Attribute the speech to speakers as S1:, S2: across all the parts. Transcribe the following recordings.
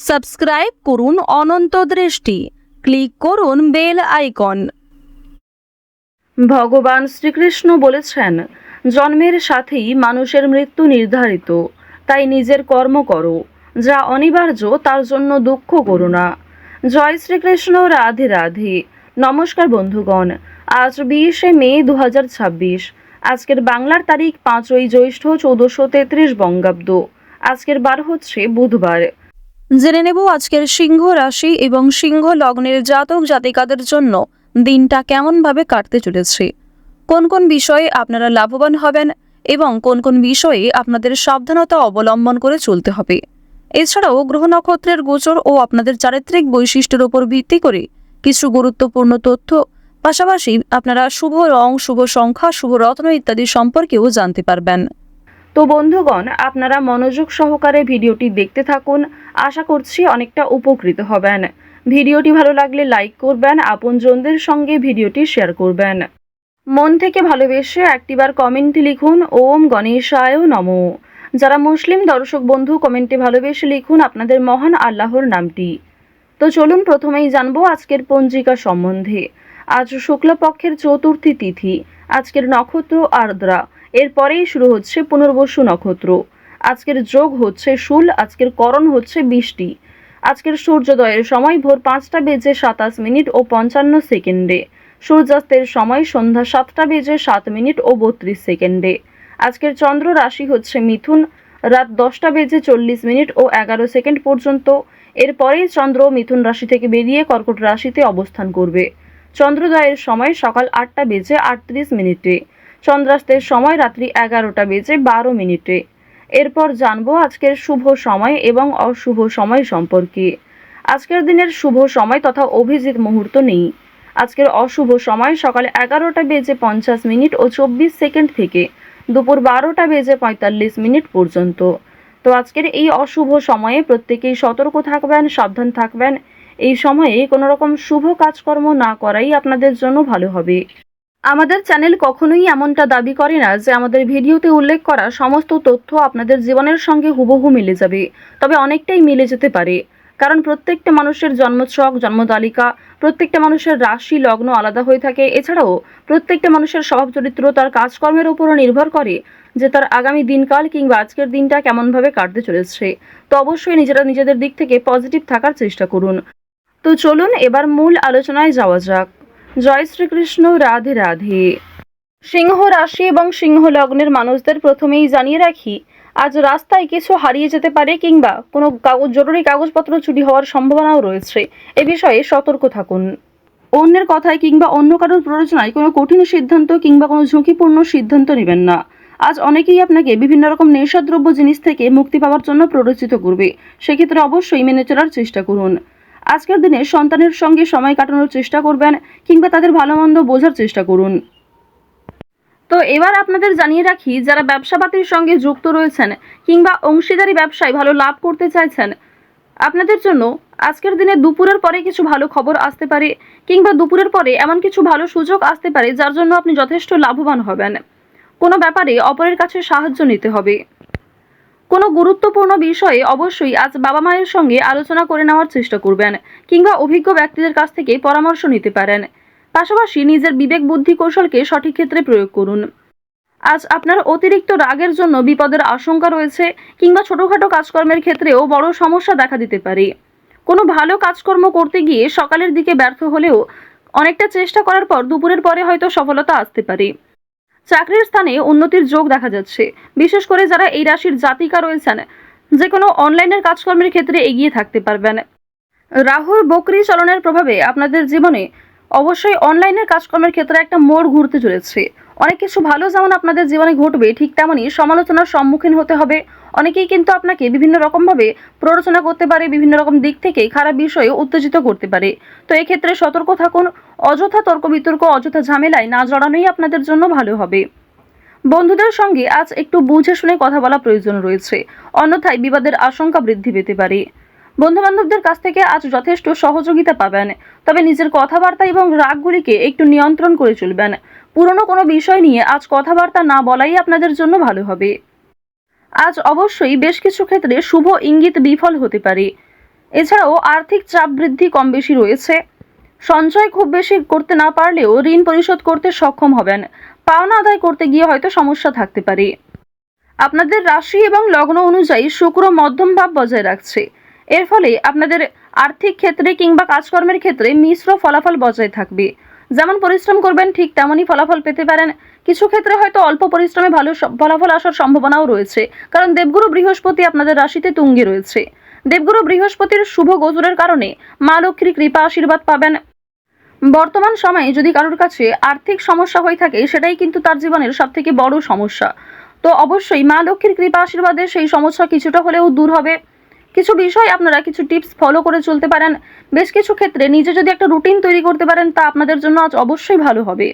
S1: Subscribe করুন অনন্ত দৃষ্টি, click করুন বেল আইকন। ভগবান শ্রীকৃষ্ণ বলেছেন, জন্মের সাথেই মানুষের মৃত্যু নির্ধারিত, তাই নিজের কর্ম করো, যা অনিবার্য তার জন্য দুঃখ করো না। জয় শ্রীকৃষ্ণ, রাধে রাধে। নমস্কার বন্ধুগণ, আজ 20শে মে 2026। আজকের বাংলার তারিখ 5ই জ্যৈষ্ঠ 1433 বঙ্গাব্দ। আজকের বার হচ্ছে বুধবার। জেনে নেব আজকের সিংহ রাশি এবং সিংহ লগ্নের জাতক জাতিকাদের জন্য দিনটা কেমনভাবে কাটতে চলেছে, কোন কোন বিষয়ে আপনারা লাভবান হবেন এবং কোন কোন বিষয়ে আপনাদের সাবধানতা অবলম্বন করে চলতে হবে। এছাড়াও গ্রহ নক্ষত্রের গোচর ও আপনাদের চারিত্রিক বৈশিষ্ট্যের উপর ভিত্তি করে কিছু গুরুত্বপূর্ণ তথ্য, পাশাপাশি আপনারা শুভ রং, শুভ সংখ্যা, শুভ রত্ন ইত্যাদি সম্পর্কেও জানতে পারবেন। তো বন্ধুগণ, আপনারা মনোযোগ সহকারে ভিডিওটি দেখতে থাকুন। আশা করছি অনেকটা উপকৃত হবেন। ভিডিওটি ভালো লাগলে লাইক করবেন, আপনজনদের সঙ্গে ভিডিওটি শেয়ার করবেন। মন থেকে ভালোবেসে একটিবার কমেন্টে লিখুন ওম গণেশায় নমো। যারা মুসলিম দর্শক বন্ধু, কমেন্টে ভালোবেসে লিখুন আপনাদের মহান আল্লাহর নামটি। তো চলুন প্রথমেই জানবো আজকের পঞ্জিকা সম্বন্ধে। আজ শুক্লপক্ষের চতুর্থী তিথি। আজকের নক্ষত্র আর্দ্রা, এরপরেই শুরু হচ্ছে পুনর্বসু নক্ষত্র। আজকের যোগ হচ্ছে শুল, আজকের করণ হচ্ছে বৃষ্টি। আজকের সূর্যোদয়ের সময় ভোর 5টা বেজে 27 মিনিট ও 55 সেকেন্ডে। সূর্যাস্তের সময় সন্ধ্যা 7টা বেজে 7 মিনিট ও 32 সেকেন্ডে। আজকের চন্দ্র রাশি হচ্ছে মিথুন, রাত 10টা বেজে 40 মিনিট ও 11 সেকেন্ড পর্যন্ত। এরপরেই চন্দ্র মিথুন রাশি থেকে বেরিয়ে কর্কট রাশিতে অবস্থান করবে। চন্দ্রোদয়ের সময় সকাল 8টা বেজে 38 মিনিটে। চন্দ্রাস্তের সময় রাত্রি 11টা বেজে 12 মিনিটে। এরপর জানবো আজকের শুভ সময় এবং অশুভ সময় সম্পর্কে। আজকের দিনের শুভ সময় তথা অভিজিৎ মুহূর্ত নেই। আজকের অশুভ সময় সকাল 11টা বেজে 50 মিনিট ও 24 সেকেন্ড থেকে দুপুর 12টা বেজে 45 মিনিট পর্যন্ত। তো আজকের এই অশুভ সময়ে প্রত্যেকেই সতর্ক থাকবেন, সাবধান থাকবেন। এই সময়ে কোনো রকম শুভ কাজকর্ম না করাই আপনাদের জন্য ভালো হবে। আমাদের চ্যানেল কখনোই এমনটা দাবি করে না যে আমাদের ভিডিওতে উল্লেখ করা সমস্ত তথ্য আপনাদের জীবনের সঙ্গে হুবহু মিলে যাবে, তবে অনেকটাই মিলে যেতে পারে। কারণ প্রত্যেকটা মানুষের জন্মছক, জন্মতালিকা, প্রত্যেকটা মানুষের রাশি লগ্ন আলাদা হয়ে থাকে। এছাড়াও প্রত্যেকটা মানুষের স্বভাব চরিত্র তার কাজকর্মের উপরও নির্ভর করে যে তার আগামী দিনকাল কিংবা আজকের দিনটা কেমনভাবে কাটতে চলেছে। তো অবশ্যই নিজেরা নিজেদের দিক থেকে পজিটিভ থাকার চেষ্টা করুন। তো চলুন এবার মূল আলোচনায় যাওয়া যাক। জয় শ্রীকৃষ্ণ, রাধে রাধে। সিংহ রাশি এবং সিংহ লগ্নের মানুষদের প্রথমেই জানিয়ে রাখি, আজ রাস্তায় কিছু হারিয়ে যেতে পারে কিংবা কোনো জরুরি কাগজপত্র চুরি হওয়ার সম্ভাবনাও রয়েছে। এ বিষয়ে সতর্ক থাকুন। অন্যের কথায় কিংবা অন্য কারোর প্ররোচনায় কোনো কঠিন সিদ্ধান্ত কিংবা কোনো ঝুঁকিপূর্ণ সিদ্ধান্ত নেবেন না। আজ অনেকেই আপনাকে বিভিন্ন রকম নেশাদ্রব্য জিনিস থেকে মুক্তি পাওয়ার জন্য প্ররোচিত করবে। সেক্ষেত্রে অবশ্যই মেনে চলার চেষ্টা করুন। আজকের দিনে সন্তানের সঙ্গে সময় কাটানোর চেষ্টা করবেন কিংবা তাদের ভালো মন্দ বোঝার চেষ্টা করুন। তো এবার আপনাদের জানিয়ে রাখি, যারা ব্যবসাপাতির সঙ্গে যুক্ত রয়েছেন কিংবা অংশীদারি ব্যবসায় ভালো লাভ করতে চাইছেন, আপনাদের জন্য আজকের দিনে দুপুরের পরে কিছু ভালো খবর আসতে পারে কিংবা দুপুরের পরে এমন কিছু ভালো সুযোগ আসতে পারে যার জন্য আপনি যথেষ্ট লাভবান হবেন। কোনো ব্যাপারে অপরের কাছে সাহায্য নিতে হবে। কোনো গুরুত্বপূর্ণ বিষয়ে অবশ্যই আজ বাবা মায়ের সঙ্গে আলোচনা করে নেওয়ার চেষ্টা করবেন কিংবা অভিজ্ঞ ব্যক্তিদের কাছ থেকে পরামর্শ নিতে পারেন। পাশাপাশি নিজের বিবেক বুদ্ধি কৌশলকে সঠিক ক্ষেত্রে প্রয়োগ করুন। আজ আপনার অতিরিক্ত রাগের জন্য বিপদের আশঙ্কা রয়েছে কিংবা ছোটখাটো কাজকর্মের ক্ষেত্রেও বড় সমস্যা দেখা দিতে পারে। কোনো ভালো কাজকর্ম করতে গিয়ে সকালের দিকে ব্যর্থ হলেও অনেকটা চেষ্টা করার পর দুপুরের পরে হয়তো সফলতা আসতে পারে। চাকরির স্থানে উন্নতির যোগ দেখা যাচ্ছে। বিশেষ করে যারা এই রাশির জাতিকা রয়েছেন, যে কোনো অনলাইনের কাজকর্মের ক্ষেত্রে এগিয়ে থাকতে পারবেন। রাহুর বকরি চলনের প্রভাবে আপনাদের জীবনে অবশ্যই অনলাইনের কাজকর্মের ক্ষেত্রে একটা মোড় ঘুরতে চলেছে। অনেক কিছু ভালো যেমন আপনাদের জীবনে ঘটবে, ঠিক তেমনই সমালোচনার সম্মুখীন হতে হবে। অনেকেই কিন্তু আপনাকে বিভিন্ন রকমভাবে প্ররোচনা করতে পারে, বিভিন্ন রকম দিক থেকে খারাপ বিষয়ে উত্তেজিত করতে পারে। তো এক্ষেত্রে সতর্ক থাকুন। অযথা তর্ক বিতর্ক, অযথা ঝামেলায় না জড়ানোই আপনাদের জন্য ভালো হবে। বন্ধুদের সঙ্গে আজ একটু বুঝে শুনে কথা বলা প্রয়োজন রয়েছে, অন্যথায় বিবাদের আশঙ্কা বৃদ্ধি পেতে পারে। বন্ধু বান্ধবদের কাছ থেকে আজ যথেষ্ট সহযোগিতা পাবেন, তবে নিজের কথাবার্তা এবং রাগগুলিকে একটু নিয়ন্ত্রণ করে চলবেন। পুরনো কোনো বিষয় নিয়ে আজ কথাবার্তা না বলাই আপনাদের জন্য ভালো হবে। আজ অবশ্যই বেশ কিছু ক্ষেত্রে শুভ ইঙ্গিত বিফল হতে পারে। এছাড়াও আর্থিক চাপ বৃদ্ধি কম বেশি রয়েছে। সঞ্চয় খুব বেশি করতে না পারলেও ঋণ পরিশোধ করতে সক্ষম হবেন। পাওনা আদায় করতে গিয়ে হয়তো সমস্যা থাকতে পারে। আপনাদের রাশি এবং লগ্ন অনুযায়ী শুক্র মধ্যম ভাব বজায় রাখছে। এর ফলে আপনাদের আর্থিক ক্ষেত্রে কিংবা কাজকর্মের ক্ষেত্রে মিশ্র ফলাফল বজায় থাকবে। যেমন পরিশ্রম করবেন ঠিক তেমনই ফলাফল পেতে পারেন। কিছু ক্ষেত্রে হয়তো অল্প পরিশ্রমে ভালো ফলাফল আসার সম্ভাবনাও রয়েছে, কারণ দেবগুরু বৃহস্পতি আপনাদের রাশিতে তুঙ্গে রয়েছে। দেবগুরু বৃহস্পতির শুভ গোচরের কারণে মা লক্ষ্মীর কৃপা আশীর্বাদ পাবেন। বর্তমান সময়ে যদি কারোর কাছে আর্থিক সমস্যা হয়ে থাকে, সেটাই কিন্তু তার জীবনের সবথেকে বড় সমস্যা। তো অবশ্যই মা লক্ষ্মীর কৃপা আশীর্বাদে সেই সমস্যা কিছুটা হলেও দূর হবে। কিছু বিষয় আপনারা কিছু টিপস ফলো করে চলতে পারেন। বেশ কিছু ক্ষেত্রে নিজে যদি একটা রুটিন তৈরি করতে পারেন, তা আপনাদের জন্য আজ অবশ্যই ভালো হবে।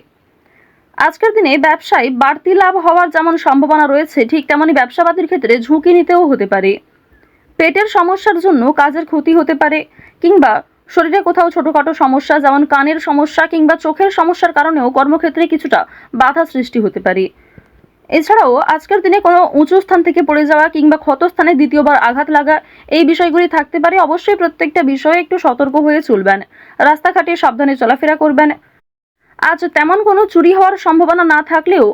S1: আজকের দিনে ব্যবসায় বাড়তি লাভ হওয়ার যেমন সম্ভাবনা রয়েছে, ঠিক তেমনি ব্যবসাবাদীর ক্ষেত্রে ঝুঁকি নিতেও হতে পারে। পেটের সমস্যার জন্য কাজের ক্ষতি হতে পারে, কিংবা শরীরে কোথাও ছোটখাটো সমস্যা যেমন কানের সমস্যা কিংবা চোখের সমস্যার কারণেও কর্মক্ষেত্রে কিছুটা বাধা সৃষ্টি হতে পারে। এছাড়াও আজকের দিনে কোনো উঁচু স্থান থেকে পড়ে যাওয়া কিংবা ক্ষতস্থানে দ্বিতীয়বার আঘাত লাগা, এই বিষয়গুলি থাকতে পারে। অবশ্যই প্রত্যেকটা বিষয়ে একটু সতর্ক হয়ে চলবেন। রাস্তাঘাটে সাবধানে চলাফেরা করবেন। আজ তেমন কোনো চুরি হওয়ার সম্ভাবনা না থাকলেও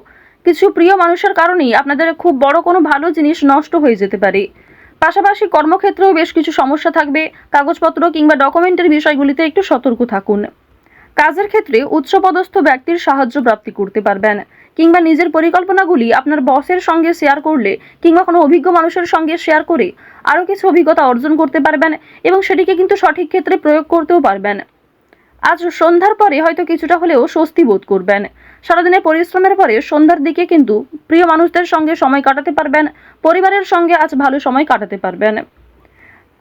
S1: কিছু প্রিয় মানুষের কারণেই আপনাদের খুব বড় কোনো ভালো জিনিস নষ্ট হয়ে যেতে পারে। পাশাপাশি কর্মক্ষেত্রেও বেশ কিছু সমস্যা থাকবে। কাগজপত্র কিংবা ডকুমেন্টের বিষয়গুলিতে একটু সতর্ক থাকুন। কাজের ক্ষেত্রে উচ্চপদস্থ ব্যক্তির সাহায্য প্রাপ্তি করতে পারবেন, কিংবা নিজের পরিকল্পনাগুলি আপনার বসের সঙ্গে শেয়ার করলে কিংবা কোনো অভিজ্ঞ মানুষের সঙ্গে শেয়ার করে আরও কিছু অভিজ্ঞতা অর্জন করতে পারবেন, এবং সেটিকে কিন্তু সঠিক ক্ষেত্রে প্রয়োগ করতেও পারবেন। আজ সন্ধ্যার পরে হয়তো কিছুটা হলেও স্বস্তি বোধ করবেন। সারাদিনের পরিশ্রমের পরে সন্ধ্যার দিকে কিন্তু প্রিয় মানুষদের সঙ্গে সময় কাটাতে পারবেন। পরিবারের সঙ্গে আজ ভালো সময় কাটাতে পারবেন।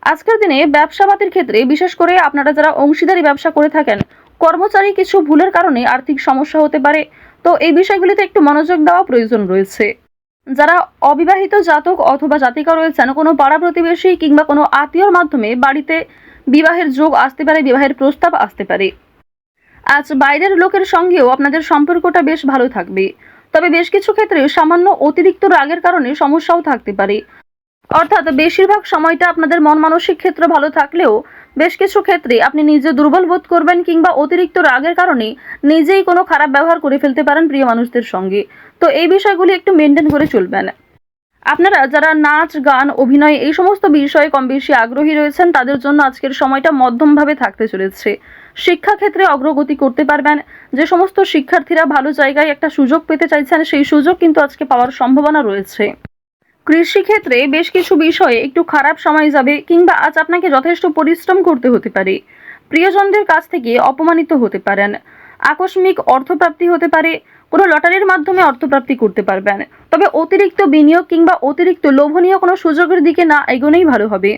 S1: আজকের দিনে ব্যবসাবাদীর ক্ষেত্রে বিশেষ করে আপনারা যারা অংশীদারি ব্যবসা করে থাকেন, কর্মচারী কিছু ভুলের কারণে আর্থিক সমস্যা হতে পারে। তো এই বিষয়গুলিতে একটু মনোযোগ দেওয়া প্রয়োজন রয়েছে। যারা অবিবাহিত জাতক অথবা জাতিকা রয়েছেন, কোনো পাড়া প্রতিবেশী কিংবা কোনো আত্মীয়র মাধ্যমে বাড়িতে বিবাহের যোগ আসতে পারে, বিবাহের প্রস্তাব আসতে পারে। আজ বাইরের লোকের সঙ্গেও আপনাদের সম্পর্কটা বেশ ভালো থাকবে। তবে বেশ কিছু ক্ষেত্রে সামান্য অতিরিক্ত রাগের কারণে সমস্যাও থাকতে পারে। অর্থাৎ বেশিরভাগ সময়টা আপনাদের মন মানসিক ক্ষেত্র ভালো থাকলেও বেশ কিছু ক্ষেত্রে আপনি নিজে দুর্বল বোধ করবেন, কিংবা অতিরিক্ত রাগের কারণে নিজেই কোনো খারাপ ব্যবহার করে ফেলতে পারেন প্রিয় মানুষদের সঙ্গে। তো এই বিষয়গুলি একটু মেনটেন করে চলবেন। আপনারা যারা নাচ, গান, অভিনয় এই সমস্ত বিষয়ে কম বেশি আগ্রহী রয়েছেন, তাদের জন্য আজকের সময়টা মধ্যমভাবে থাকতে চলেছে। শিক্ষাক্ষেত্রে অগ্রগতি করতে পারবেন। যে সমস্ত শিক্ষার্থীরা ভালো জায়গায় একটা সুযোগ পেতে চাইছেন, সেই সুযোগ কিন্তু আজকে পাওয়ার সম্ভাবনা রয়েছে। কৃষিক্ষেত্রে বেশ কিছু বিষয়ে একটু খারাপ সময় যাবে, কিংবা আজ আপনাকে যথেষ্ট পরিশ্রম করতে হতে পারে। প্রিয়জনদের কাছ থেকে অপমানিত হতে পারেন। আকস্মিক অর্থপ্রাপ্তি হতে পারে। কোনো লটারির মাধ্যমে অর্থপ্রাপ্তি করতে পারবেন। তবে অতিরিক্ত বিনিয়োগ কিংবা অতিরিক্ত লোভনীয় কোনো সুযোগের দিকে না এগোনোই ভালো হবে।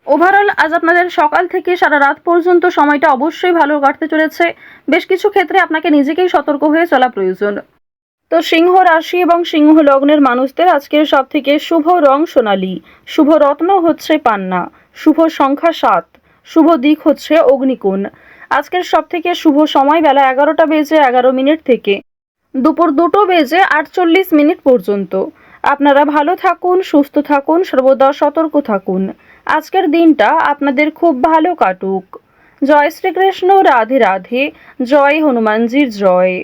S1: ওভারঅল আজ আপনাদের সকাল থেকে সারা রাত পর্যন্ত সময়টা অবশ্যই ভালো কাটতে চলেছে। বেশ কিছু ক্ষেত্রে আপনাকে নিজেকেই সতর্ক হয়ে চলা প্রয়োজন। তো সিংহ রাশি এবং সিংহ লগ্নের মানুষদের আজকের সব থেকে শুভ রং সোনালী, শুভ রত্ন হচ্ছে পান্না, শুভ সংখ্যা 7, শুভ দিক হচ্ছে অগ্নিকোণ। আজকের সব থেকে শুভ সময় বেলা 11টা বেজে 11 মিনিট থেকে দুপুর 2টো বেজে 48 মিনিট পর্যন্ত। আপনারা ভালো থাকুন, সুস্থ থাকুন, সর্বদা সতর্ক থাকুন। আজকের দিনটা আপনাদের খুব ভালো কাটুক। জয় শ্রীকৃষ্ণ, রাধে রাধে, জয় হনুমানজির জয়।